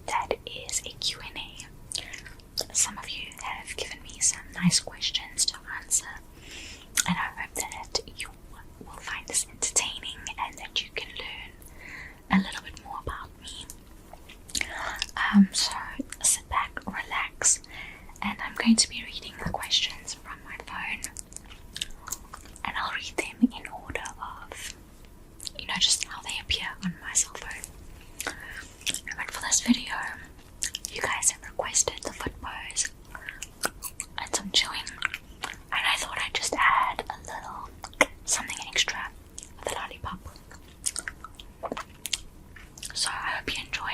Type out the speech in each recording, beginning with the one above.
that is a Q&A. Some of you have given me some nice questions to answer, and I hope that you will find this entertaining and that you can learn a little bit more about me. So sit back, relax, and I'm going to be reading the questions from my phone, and I'll read them in order of, just how they appear on my cell phone. But for this video, you guys have requested the foot pose and some chewing, and I thought I'd just add a little something extra with the lollipop. So I hope you enjoy.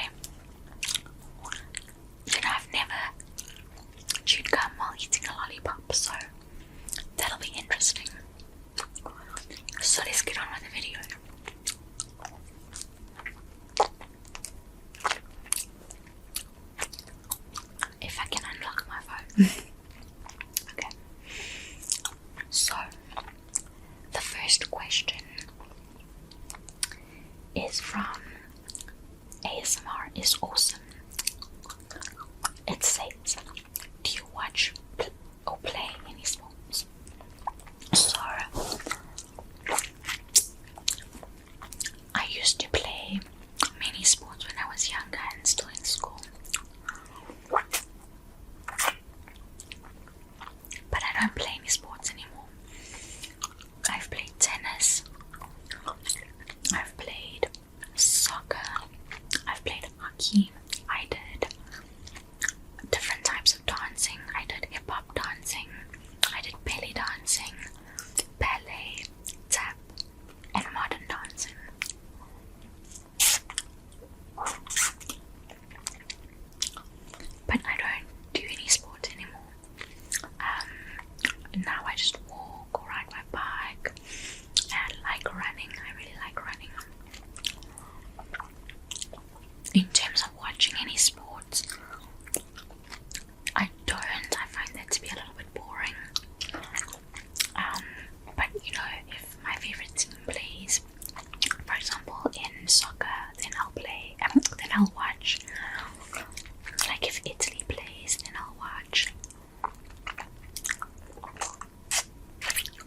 I've never chewed gum while eating a lollipop, so that'll be interesting. So let's get on with the video. If I can unlock my phone. Okay. So, the first question is from ASMR is Awesome. It says, do you watch or play any sports? So, I used to play many sports when I was younger and still in school. But I don't play any sports anymore. I've played tennis. I've played soccer. I've played hockey. I did different types of dancing. I did hip-hop dancing. I did belly dancing, ballet, tap, and modern dancing. But I don't do any sports anymore. Now I just walk or ride my bike, and I like running. I really like running. In terms of watching any sports, I don't. I find that to be a little bit boring. But if my favorite team plays, for example, in soccer, then I'll play. Then I'll watch. Like if Italy plays, then I'll watch.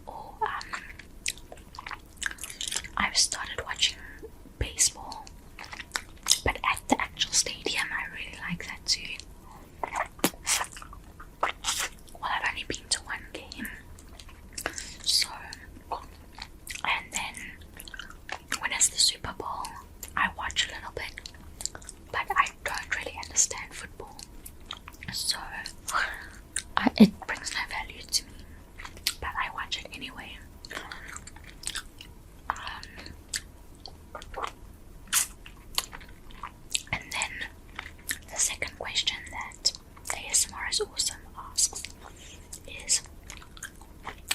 Or I've started watching baseball, but at the actual stadium, I really like that too. Well, I've only been to one game, so, and then when it's the Super Bowl, I watch a little bit, but I don't really understand football, so it brings no value to me, but I watch it anyway. And then the second question that ASMR is Awesome asks is,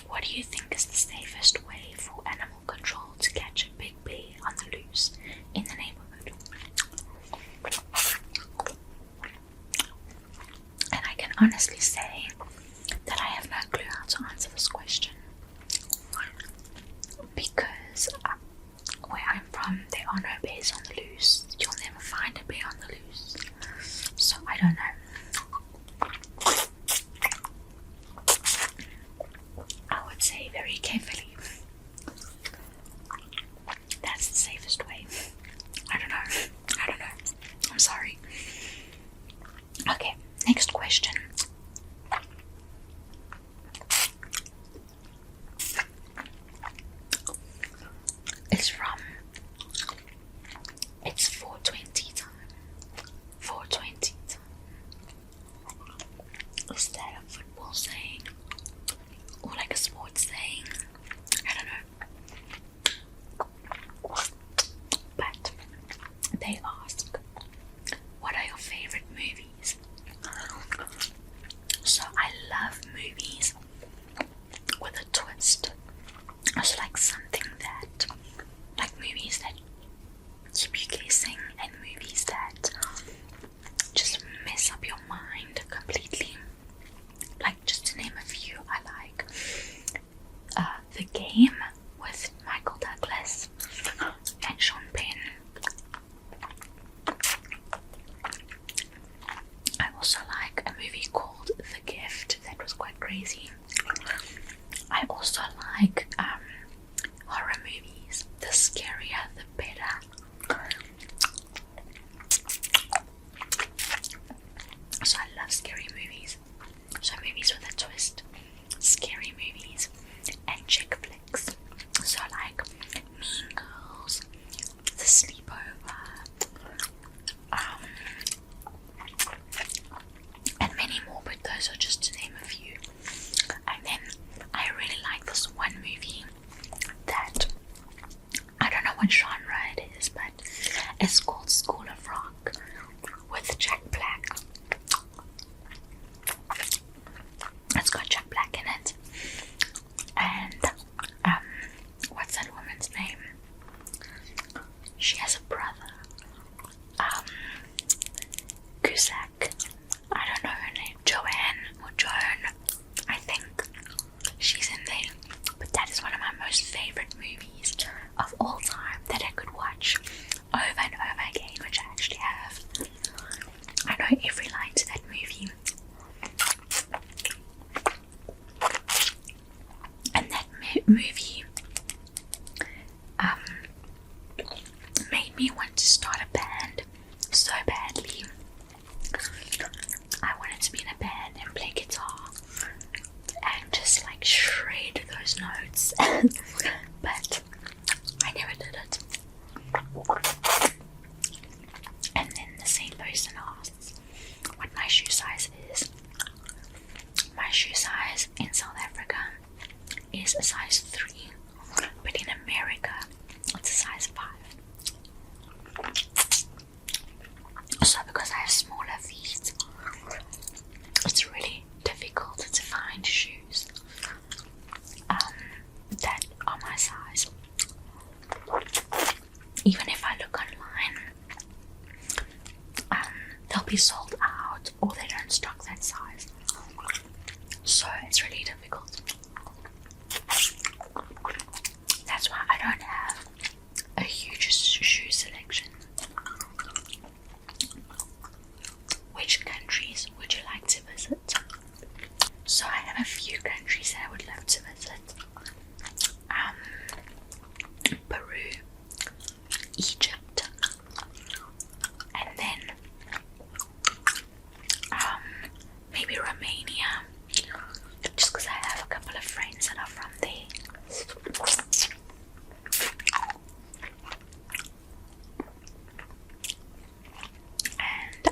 what do you think is the safest way for animal control to catch a big bear on the loose in the neighborhood? And I can honestly say that I have no clue how to answer this question, because where I'm from, there are no bears on the loose. You'll never find a bear on the loose, so I don't know. I would say very carefully. That's the safest way. I don't know. I'm sorry. Okay, next question. Cusack. I don't know her name, Joanne or Joan, I think she's in there. But that is one of my most favorite movies of all time that I could watch over and over again, which I actually have. I know every line to that movie. And that movie made me want to start a band so badly. I wanted to be in a band and play guitar and just like shred those notes. But I never did it. And then the same person asks what my shoe size is. My shoe size in South Africa is a size 3, but in America it's a size 5. So because I have smaller feet, it's really difficult to find shoes that are my size. Even if I look online, they'll be sold out or they don't stock that size. So it's really difficult. That's why I don't have a huge shoe selection. Which countries would you like to visit? So I have a few countries that I would love to visit. Peru, Egypt, and then maybe Romania, just because I have a couple of friends that are from there. And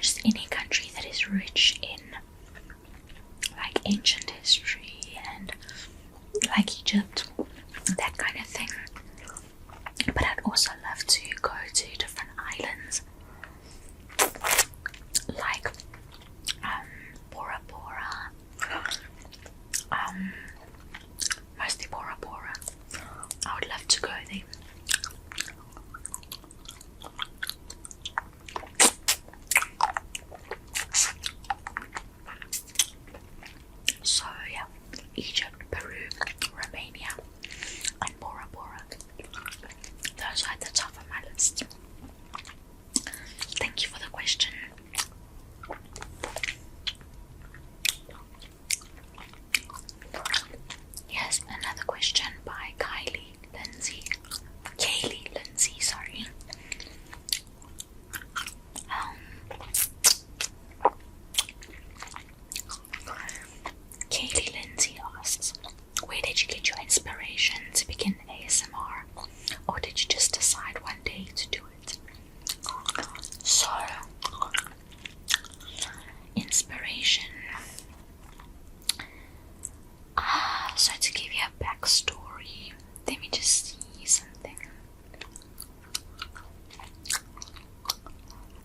just any country that is rich in like ancient history and like Egypt, that kind of thing. But I'd also love to go to different islands like Bora Bora, mostly Bora Bora. I would love to go there. So yeah, Egypt, Peru, Romania, and Bora Bora. Those are at the top of my list. Thank you for the question. Yes, another question by Kaylee Lindsey, sorry. Kaylee Lindsey asks, where did you get your inspiration to begin ASMR? Or did you just decide one day to do it? So, inspiration. So to give you a backstory, let me just see something.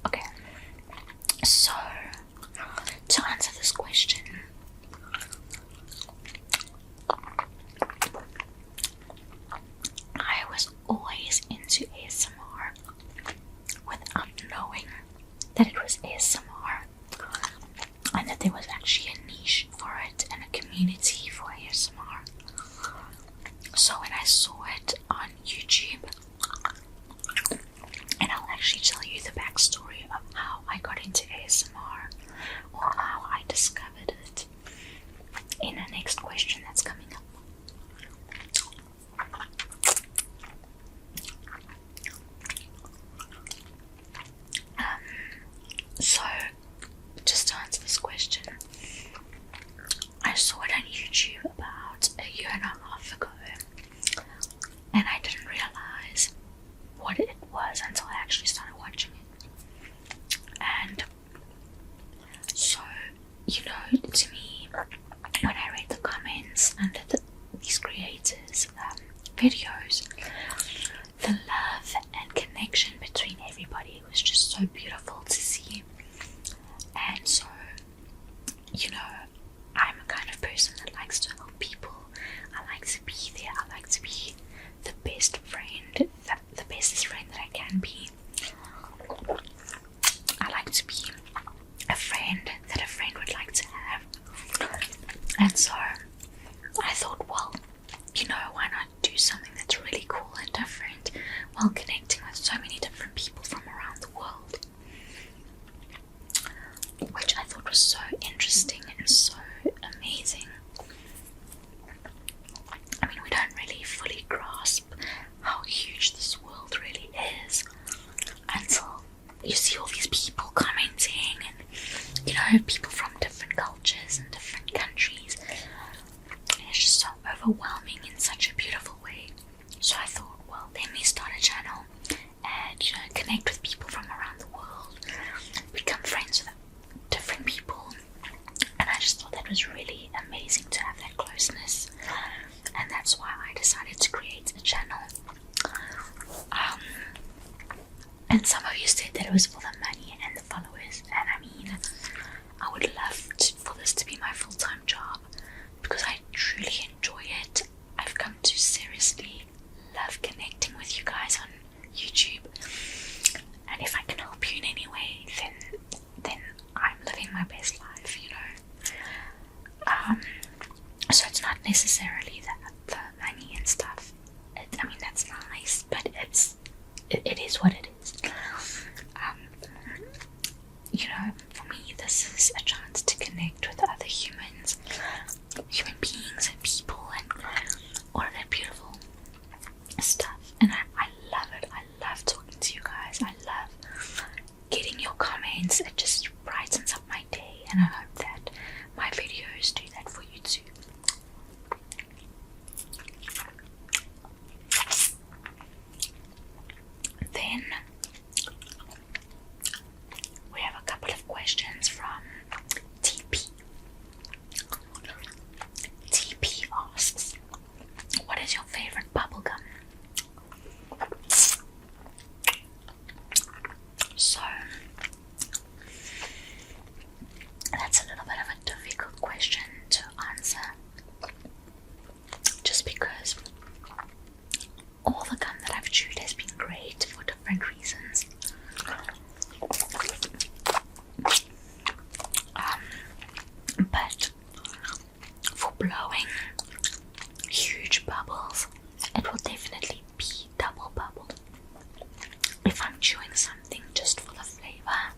Okay, so to answer this question, I was always into ASMR without knowing that it was ASMR and that there was actually a niche for it and a community for ASMR. So when I saw it on YouTube, and I'll actually tell you the backstory of how I got into ASMR or how I discovered it in the next question that's coming up. So, just to answer this question, I saw it on YouTube about a year and a half ago, and I didn't realize what it was until I actually started watching it. And so, to me, when I read the comments under these creators' videos, the love and connection between everybody was just so beautiful to see. And so, I'm a kind of person that likes to help people. I like to be there. I like to be the best friend, the bestest friend that I can be. you see all these people commenting, and people from different cultures and different countries, and it's just so overwhelming in such a beautiful way. So I thought, well, let me start a channel and connect with people from around the world, become friends with different people, and I just thought that was really amazing to have that closeness, and that's why I decided to create a channel. And some of you said that it was for the money and the followers, and I mean, I would love for this to be my full-time job because I truly enjoy it. I've come to seriously love connecting with you guys on YouTube, and if I can help you in any way, then I'm living my best life, So it's not necessarily the money and stuff. I mean, that's nice, but it is what it is. For me, this is a chance to connect with other human beings and people and all of that beautiful stuff. And I love it. I love talking to you guys. I love getting your comments. It just brightens up my day, and I hope that my videos do that for you too. Then we have a couple of questions from TP. TP asks, what is your favorite bubblegum? So that's a little bit of a difficult question to answer, just because all the gum that I've chewed has been great for different reasons. But for blowing huge bubbles, it will definitely be double bubbled. If I'm chewing something just for the flavor,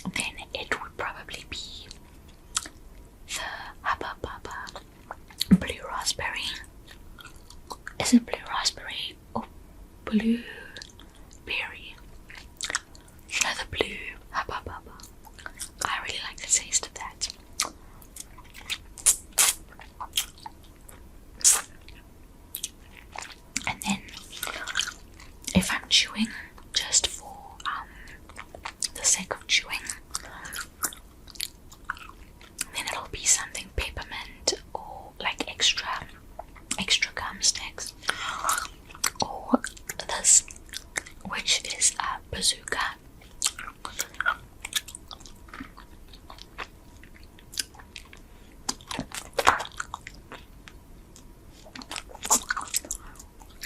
then it would probably be the Hubba Bubba Blue Raspberry. Is it blue raspberry or blue berry? The blue Hubba Bubba. I really like the taste of that. And then, if I'm chewing just for the sake of chewing, then it'll be something peppermint or like extra gum sticks, or this, which is a bazooka.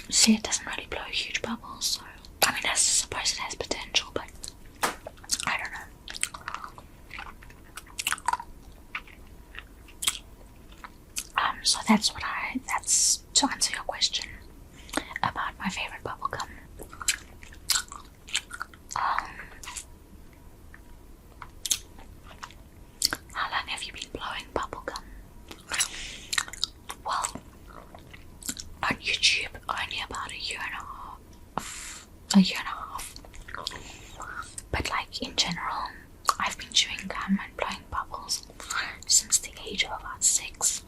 See, it doesn't really blow huge bubbles, so I mean, I suppose it has potential, but I don't know. So that's to answer your question about my favorite bubblegum. How long have you been blowing bubblegum? Well, on YouTube, only about a year and a half. But like in general, I've been chewing gum and blowing bubbles since the age of about 6.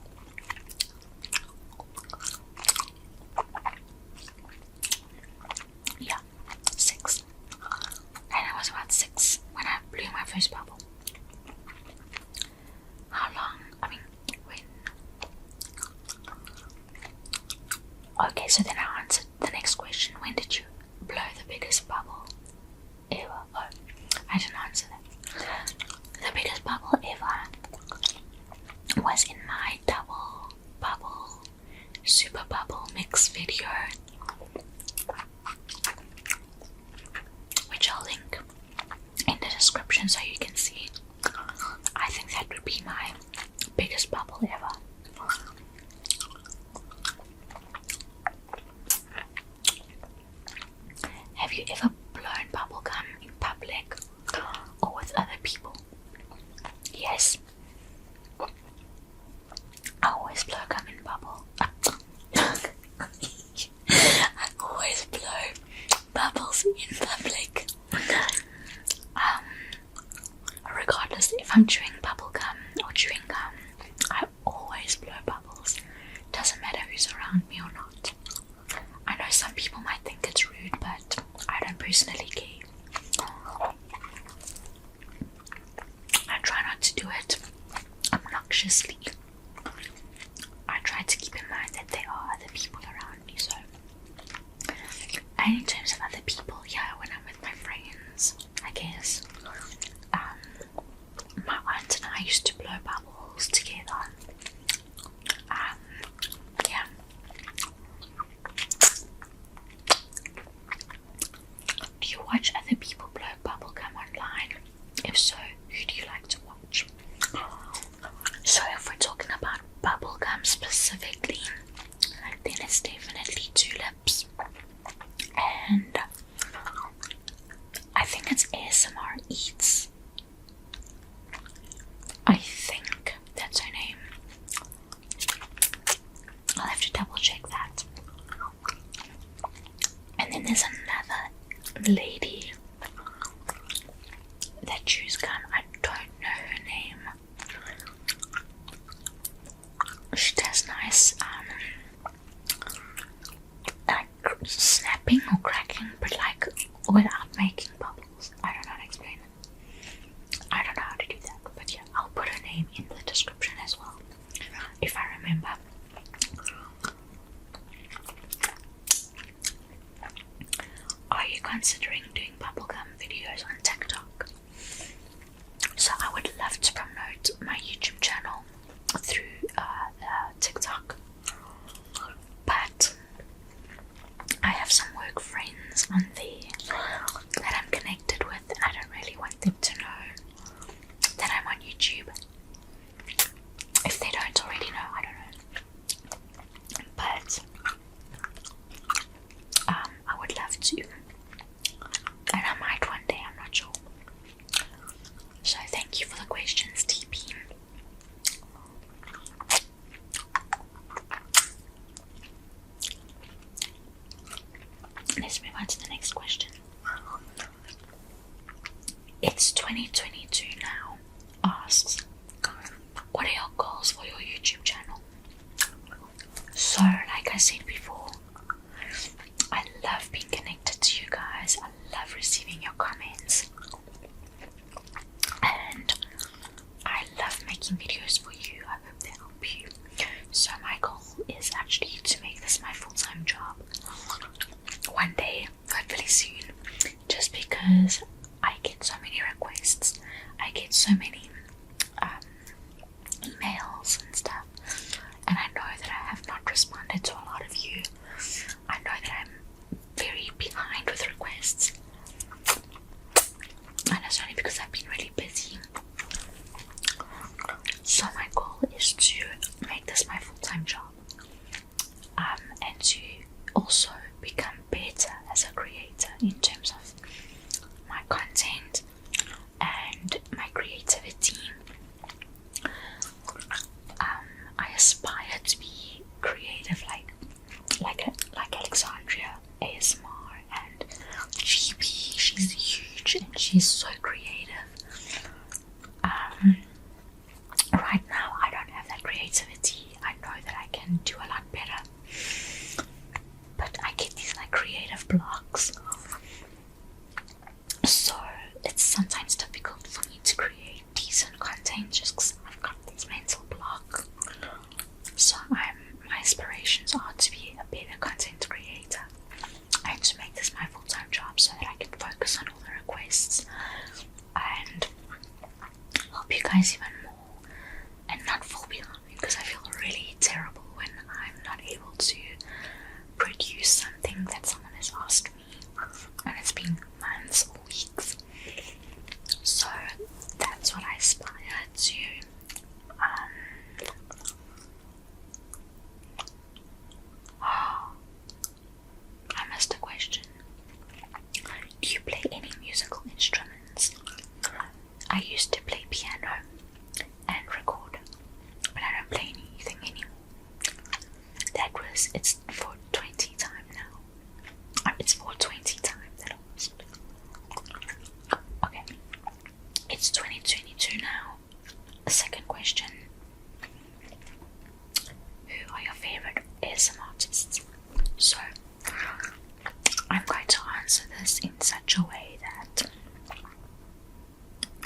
Yeah, 6. And I was about 6 when I blew my first bubble. How long? I mean, when? Okay, so then I answered the next question. When did you blow the biggest bubble ever? Oh, I didn't answer that. The biggest bubble ever was in my double bubble, super bubble mix video, which I'll link in the description so you can see. I think that would be my biggest bubble ever. Have you ever blown bubblegum in public or with other people? Yes. I always blow gum in bubble. I always blow bubbles in public. Regardless if I'm chewing bubble gum or chewing gum, I always blow bubbles. Doesn't matter who's around me or not. I know some people might think it's rude, but I don't personally care. I try not to do it obnoxiously. I try to keep in mind that there are other people around me, so. And in terms of other people, yeah, when I'm with my friends, I guess. My aunt and I used to blow bubbles together. Yeah. Do you watch other people blow bubblegum online? If so, who do you like to watch? So if we're talking about bubblegum specifically, then it's definitely Tulips. And I think it's ASMR Eats. I think that's her name. I'll have to double check that. And then there's another lady that chews gum. I don't know her name. She does nice like snapping or cracking, but like without making bubbles. I don't know how to explain it. I don't know how to do that, but yeah, I'll put her name in the description as well, if I remember. Are you considering doing bubblegum videos on TikTok? So I would love to promote my YouTube channel through TikTok, but I have some work friends on there that I'm connected with, and I don't really want them to know that I'm on YouTube. If they don't already know, I don't know. But I would love to, and I might one day, I'm not sure. So thank you for the questions, TP. Let's move on to the next question. It's 2022 now. Asks, what are your goals for your YouTube channel? So, like I said before, I love being connected to you guys. I love receiving your comments. And I love making videos for you. I hope they help you. So my goal is actually to make this my full-time job. One day, hopefully soon, just because I get so many requests, I get so many emails and stuff, and I know that I have not responded to a lot of you. I know that I'm very behind with requests, and it's only because I've been really busy. So my goal is to make this my full-time job, and to also become better as a creator in terms of my content and my creativity. I aspire to be creative like Alexandria ASMR and GB. She's huge and she's so creative. Right now I don't have that creativity. I know that I can do a lot better, but I get these like creative blocks, so it's sometimes difficult for me to create decent content just because I've got this mental block. So my aspirations are to be a better content creator and to make this my full-time job so that I can focus on all the requests and help you guys even more and not fall behind, because I feel really terrible when I'm not able to produce something that someone has asked me and it's been months or weeks. So that's what I aspire to. I missed a question. Do you play any musical instruments? I used to play piano and record, but I don't play anything anymore. It's for 20 time now. It's for 20 time that I was. a way that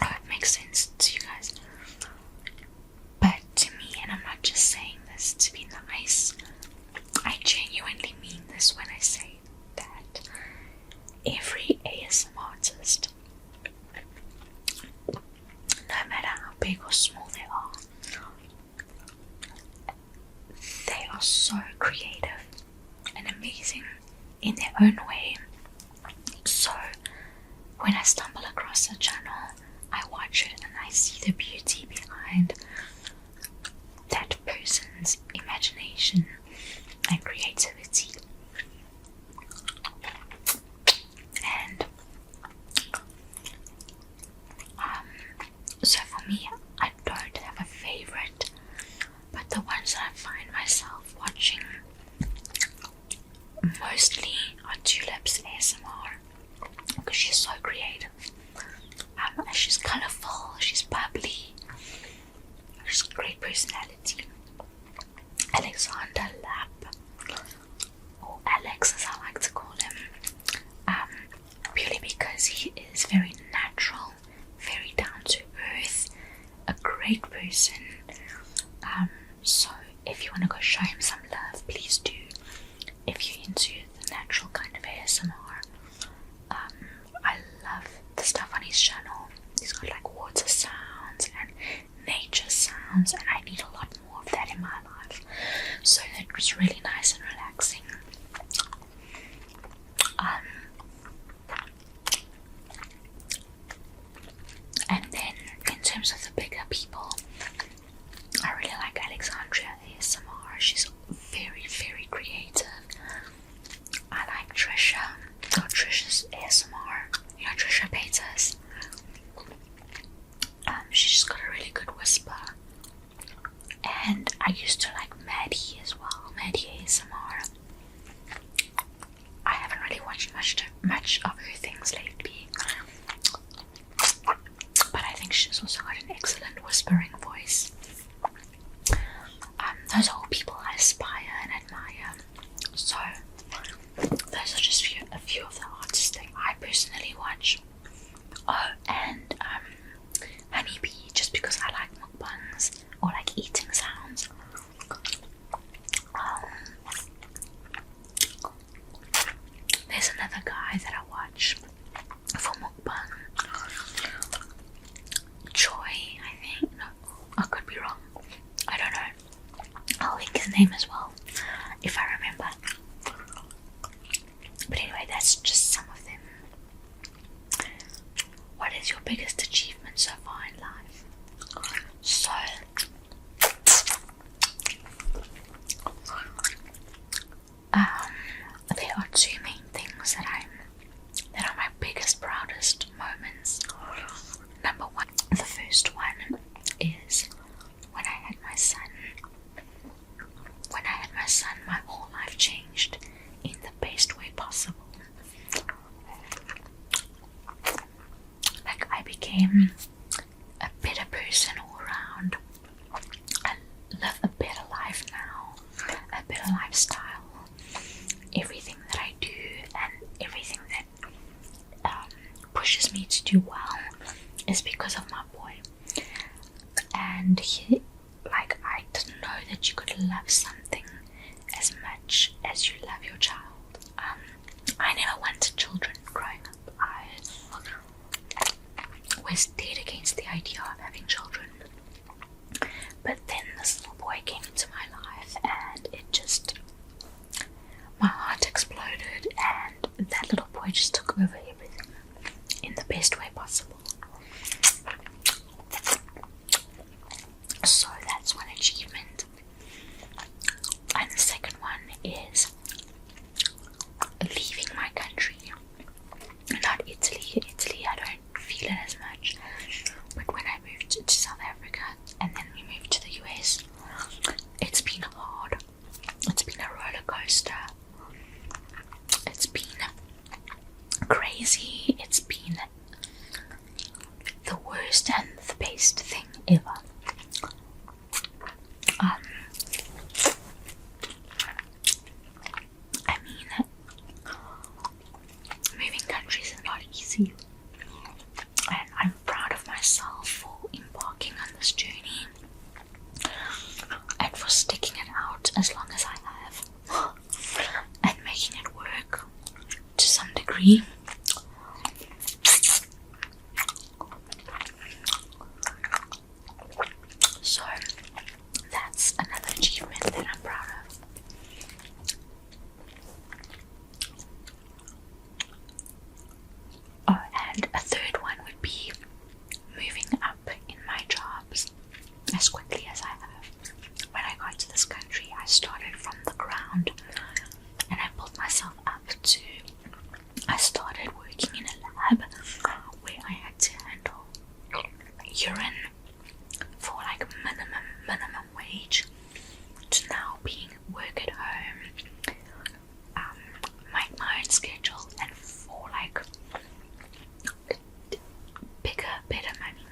it makes sense to you guys. But to me, and I'm not just saying this to be nice, I genuinely mean this when I say that every ASMR artist, no matter how big or small they are so creative and amazing in their own way. So when I stumble across a channel, I watch it and I see the beauty behind that person's imagination and creativity. And so for me, I don't have a favorite, but the ones that I find myself watching mostly are Tulip's ASMR, because she's so creative. She's colourful, she's bubbly, she's a great personality. Alexander Lapp, or Alex as I like to call him, purely because he is very natural, very down to earth, a great person. So if you want to go show him some love, please do. If you're into the natural kind of ASMR, I love the stuff on his channel. He's got like water sounds and nature sounds, and I need a lot more of that in my life. So it was really nice and relaxing. And then in terms of the bigger people, I really like Alexandria ASMR. She's very, very creative. I like Trisha's ASMR. You know Trisha Peters. She's just got a really good whisper. And I used to like Maddie as well. Maddie ASMR. I haven't really watched much of her things lately, but I think she's also got an excellent whispering voice. Those are all people I aspire and admire. So those are just a few of the artists that I personally watch. Oh, and Honeybee, just because I like mukbangs or like eating sounds. There's another guy that I watch for mukbang. Joy, I think. No, I could be wrong. I don't know. I'll link his name as well, if I remember. But anyway, that's just some of them. What is your biggest achievement so far in life? So, there are two main things that are my biggest, proudest moments. Number one, the first one is when I had my son. When I had my son, my whole life changed in the best way possible. Like, I became a better person all around. I live a better life now, a better lifestyle. Everything that I do and everything that pushes me to do well is because of my boy. And I didn't know that you could love something as much as you love your child. I never wanted children growing up. I was dead against the idea of having children. But then this little boy came into my life and it just, my heart exploded, and that little boy just took over everything in the best way possible. So that's one achievement. And the second one is leaving my country. Not Italy. Italy, I don't feel it as much. But when I crazy. And I'm proud of myself for embarking on this journey and for sticking it out as long as I have and making it work to some degree. So that's another achievement that I'm proud of. Oh, and a third one would be moving up in my jobs as quickly as I have. When I got to this country, I started from the ground and I built myself up to, I started working in a lab where I had to handle urine for like minimum wage, to now being work at home, my own schedule, and for like better money.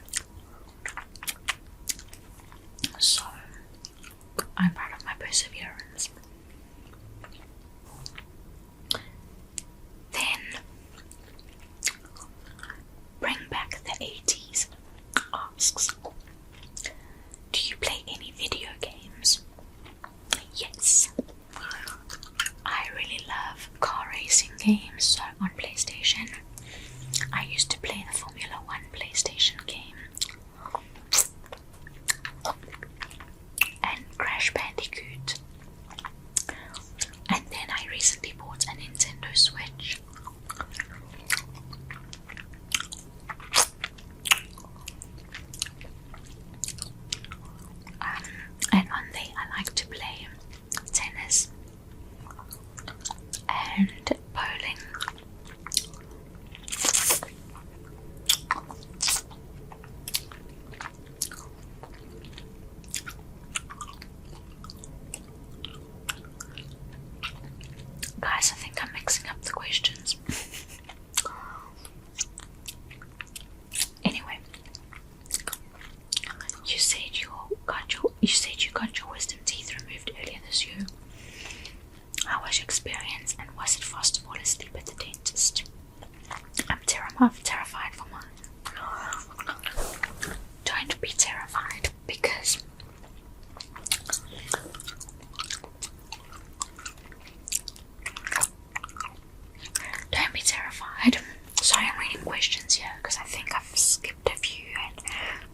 So I'm proud of my perseverance. Then Bring Back the 80s asks, do you play any video games? Yes. I really love car racing games, so on PlayStation I used to play the Formula 1 PlayStation game and Crash Bandicoot, and then I recently bought a Nintendo Switch. And on there I like to play tennis and bowling. Guys, I think I'm mixing up the questions. Anyway, you said you got your wisdom teeth removed earlier this year. How was your experience, and was it fast to fall asleep at the dentist? I'm terrified for mine. Don't be terrified, because don't be terrified. Sorry, I'm reading questions here because I think I've skipped a few and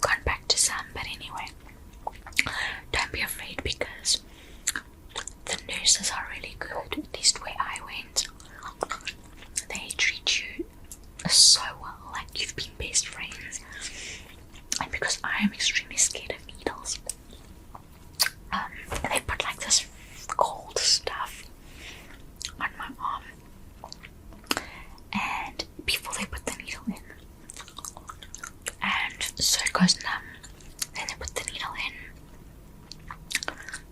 gone back to some, but anyway, don't be afraid, because the nurses are really good, at least where I went. They treat you so well, like you've been best friends. And because I am extremely scared of needles, they put like this cold stuff on my arm, and before they put the needle in, and so it goes numb. Then they put the needle in,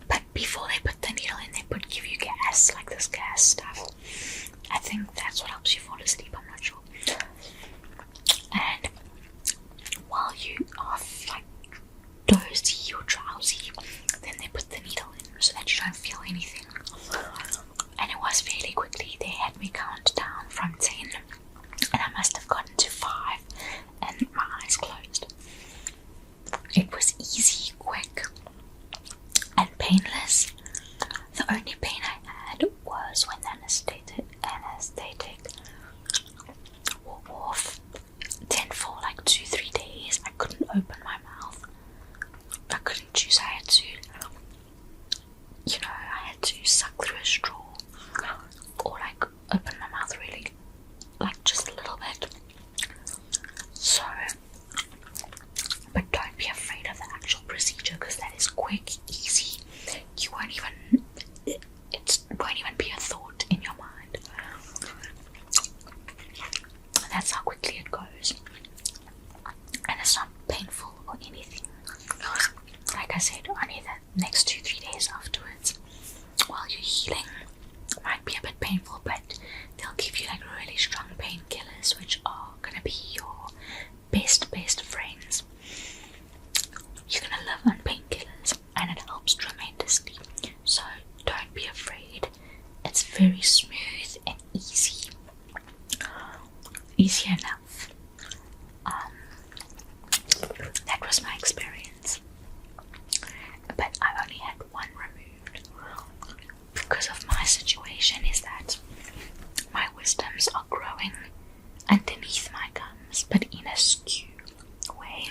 but before they put the needle in, they give you gas, like this gas stuff. I think that's what helps you fall asleep, I'm not sure. And while you are like dozy or drowsy, then they put the needle in so that you don't feel anything. And it was fairly quickly. They had me count down from 10, and I must have gotten to 5 and my eyes closed. explanation is that my wisdoms are growing underneath my gums, but in a skew way.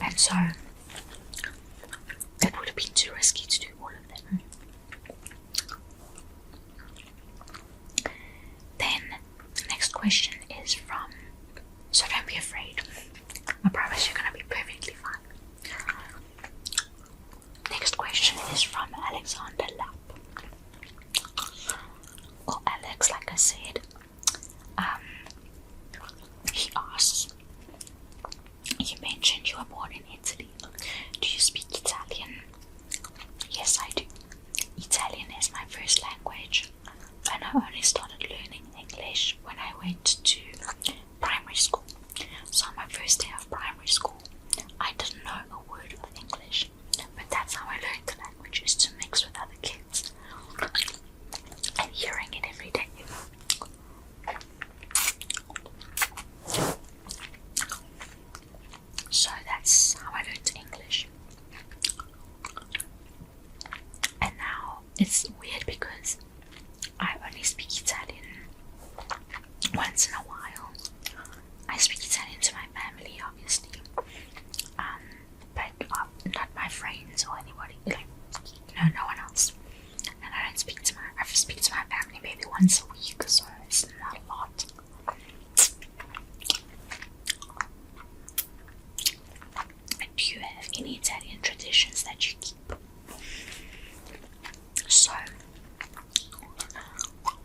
And so it would have been too risky to do all of them. Then the next question is from, so don't be afraid, I promise you're gonna be perfectly fine. Next question is from Alexander Lapp, or Alex, like I said. He asks, you mentioned you were born in Italy. Do you speak Italian? Yes, I do. Italian is my first language, and I only started learning English when I went to primary school. So on my first day of primary school, I didn't know a word of English, but that's how I learned the language, is to mix with other kids and hearing it every day. So that's how I learned English. And now it's weird because I only speak Italian once in a while. I speak Italian to my family, obviously, but not my friends or anybody, like, no one else. And I speak to my family maybe once a week, so it's not a lot. Do you have any Italian traditions that you keep? So,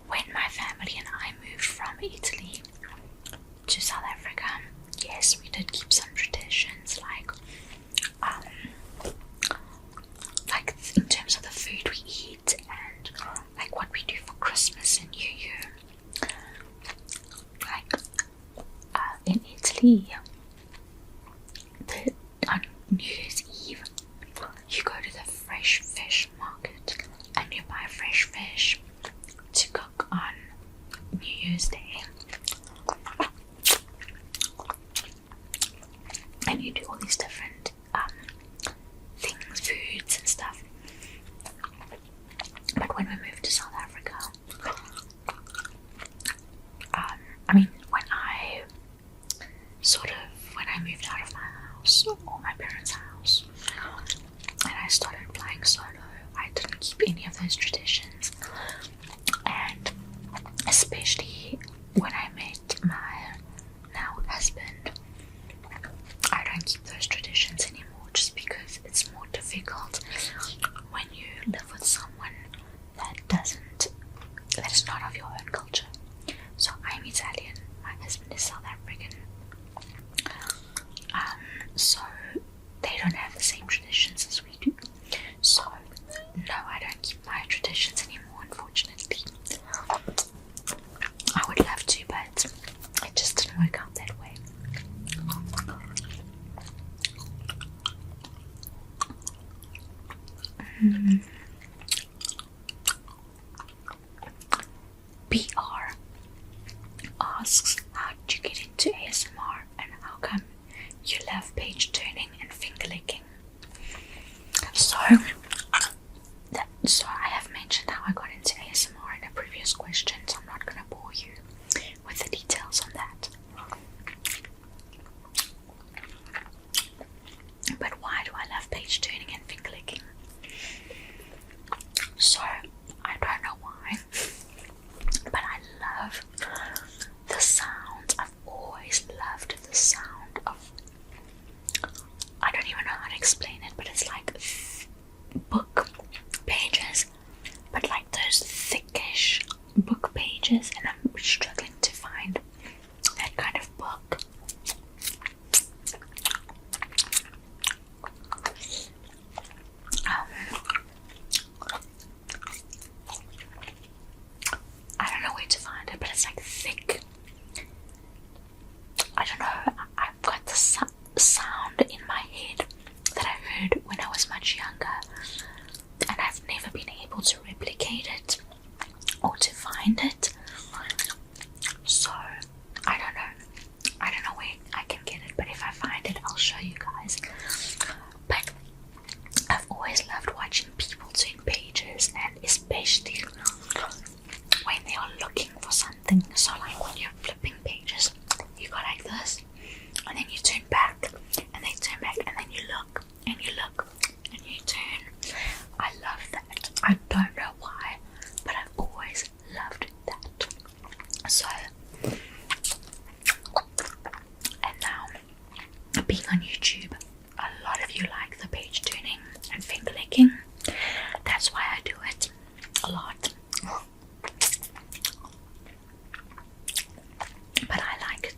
when my family and I moved from Italy to South Africa, yes, we did keep some traditions, like in terms of the food we eat and like what we do for Christmas and New Year. Like in Italy, on New Year's Eve, you go to the fresh fish market and you buy fresh fish to cook on New Year's Day. And you do all these different things, foods and stuff. But when we moved to South Africa, when I moved out of my house, or my parents' house, and I started flying solo, I didn't keep any of those traditions. And especially when I met my now husband, I don't keep those traditions anymore, just because it's more difficult when you live with someone that is not of your own culture. So I'm Italian, my husband is South African, so they don't have the same traditions as we do. So no, I don't keep my traditions anymore, unfortunately. I would love to, but it just didn't work out that way. BR asks, how did you get into ASMR and how come you love page turning and finger licking? So I have mentioned how I got into ASMR in a previous question, so I'm not going to bore you with the details on that. But why do I love page turning and finger licking? So I don't know why, but I love the sound. I've always loved the sound of, I don't even know how to explain it, but it's like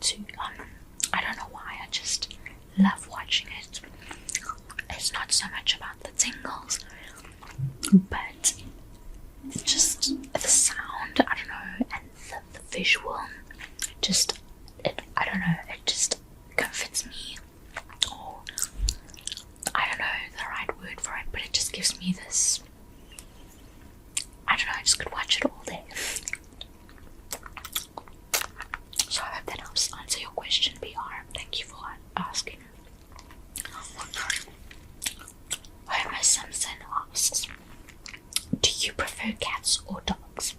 to. I don't know why, I just love watching it. It's not so much about the tingles, but it's just the sound, I don't know, and the visual, just, I don't know, it just comforts me, or I don't know the right word for it, but it just gives me this, I don't know, I just could watch it all day. So I hope that helps answer your question, BR. Thank you for asking. Homer Simpson asks, do you prefer cats or dogs?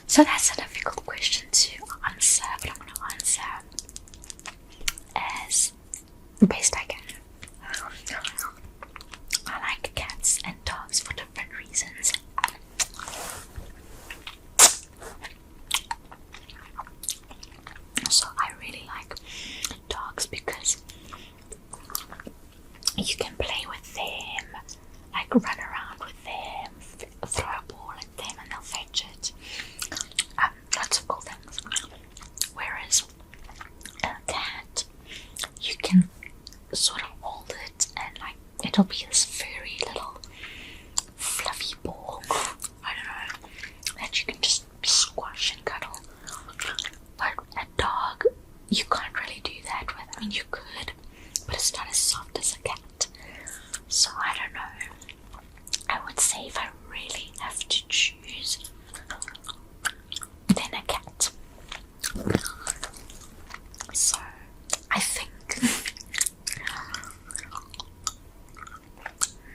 So that's a difficult question to answer, but I'm going to answer as best I can. I like cats and dogs for different reasons. So I really like dogs because you can play with them, like run around with them, throw a ball at them and they'll fetch it. Lots of cool things. Whereas a cat, you can sort of hold it and like it'll be this furry little fluffy ball, I don't know, that you can just squash and cuddle. But a dog, you can't really do that with. I mean, you could, but it's not as soft as a cat. So I don't know. I would say if I really have to choose, then a cat. So I think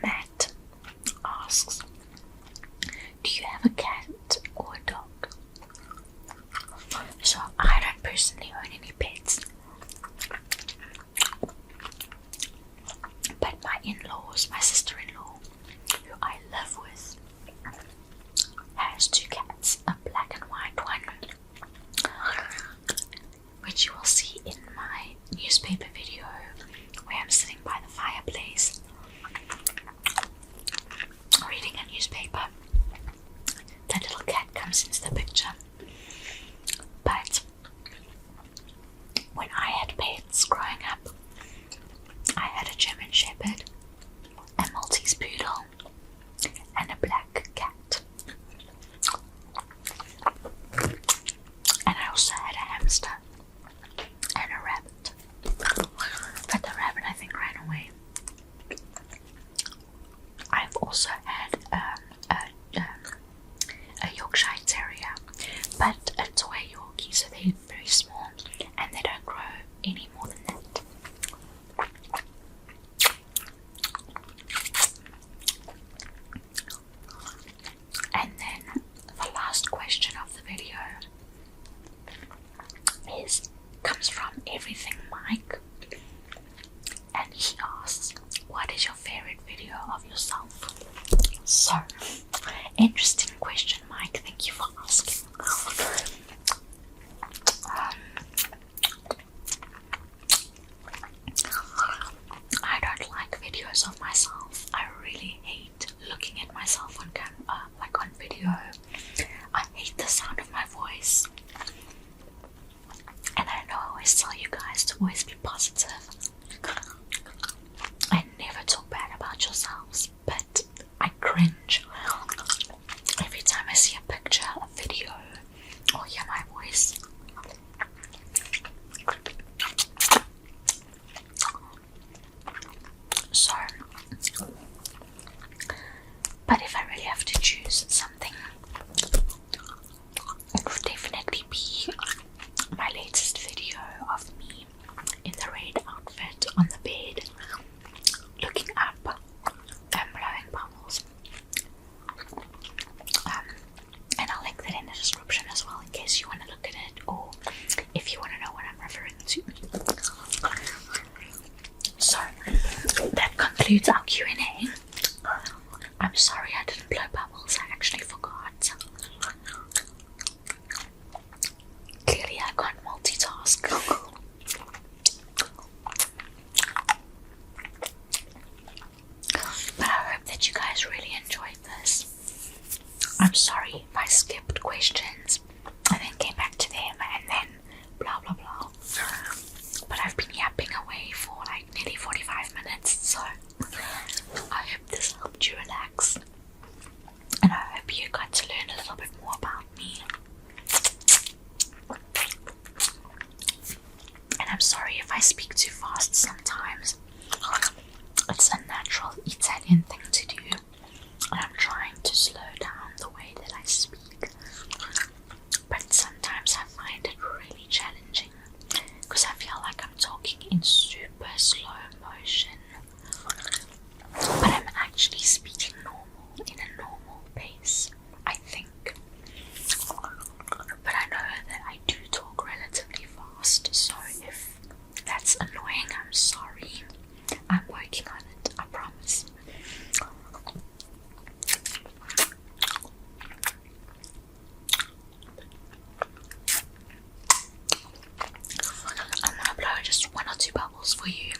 Matt asks, do you have a cat or a dog? So I don't personally own any pets, but my in-laws, my sister-in-law, who I live with, has 2 cats, a black and white one, which you will see in my newspaper video where I'm sitting by the fireplace reading a newspaper. That little cat comes into the picture. But when I had pets growing up, I had a German Shepherd, a Maltese Poodle, and a black cat. And I also had a hamster and a rabbit. But the rabbit, I think, ran away. I've also had a Yorkshire Terrier, but a toy Yorkie, so they're very small and they don't grow any more than that. And then the last question of the video comes from Everything Mike, and he asks, what is your favorite video of yourself? So, interesting question, Mike. Thank you for asking. I don't like videos of myself. I really hate looking at myself on camera, like on video. I hate the sound of my voice. And I know I always tell you guys to always be positive and never talk bad about yourselves, but I cringe every time I see a picture, a video, or hear my voice. So, but if I really have to choose something, it would definitely be my latest video of me in the red outfit on the bed, looking up and blowing bubbles. And I'll link that in the description as well in case you want to look at it, or if you want to know what I'm referring to. So that concludes our Q&A. I'm sorry I didn't blow bubbles, I actually forgot. Clearly I can't multitask. But I hope that you guys really enjoyed this. I'm sorry if I skipped questions and then came back to them and then blah blah blah. I speak too fast sometimes. It's a natural Italian thing to do, and I'm trying to slow down the way that I speak. But sometimes I find it really challenging because I feel like I'm talking in super slow motion, but I'm actually speaking normal, in a normal pace, I think. But I know that I do talk relatively fast, so if that's annoying, I'm sorry. I'm working on it, I promise. I'm gonna blow just 1 or 2 bubbles for you.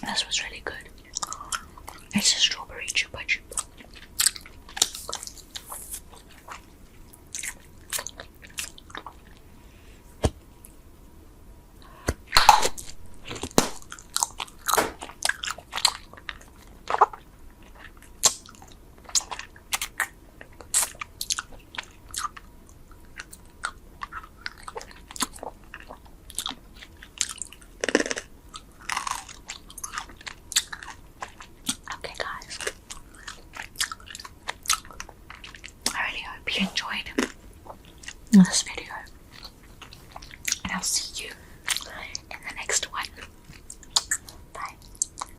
This was really good. It's a strawberry chupa chupa. Okay guys, I really hope you enjoyed this video.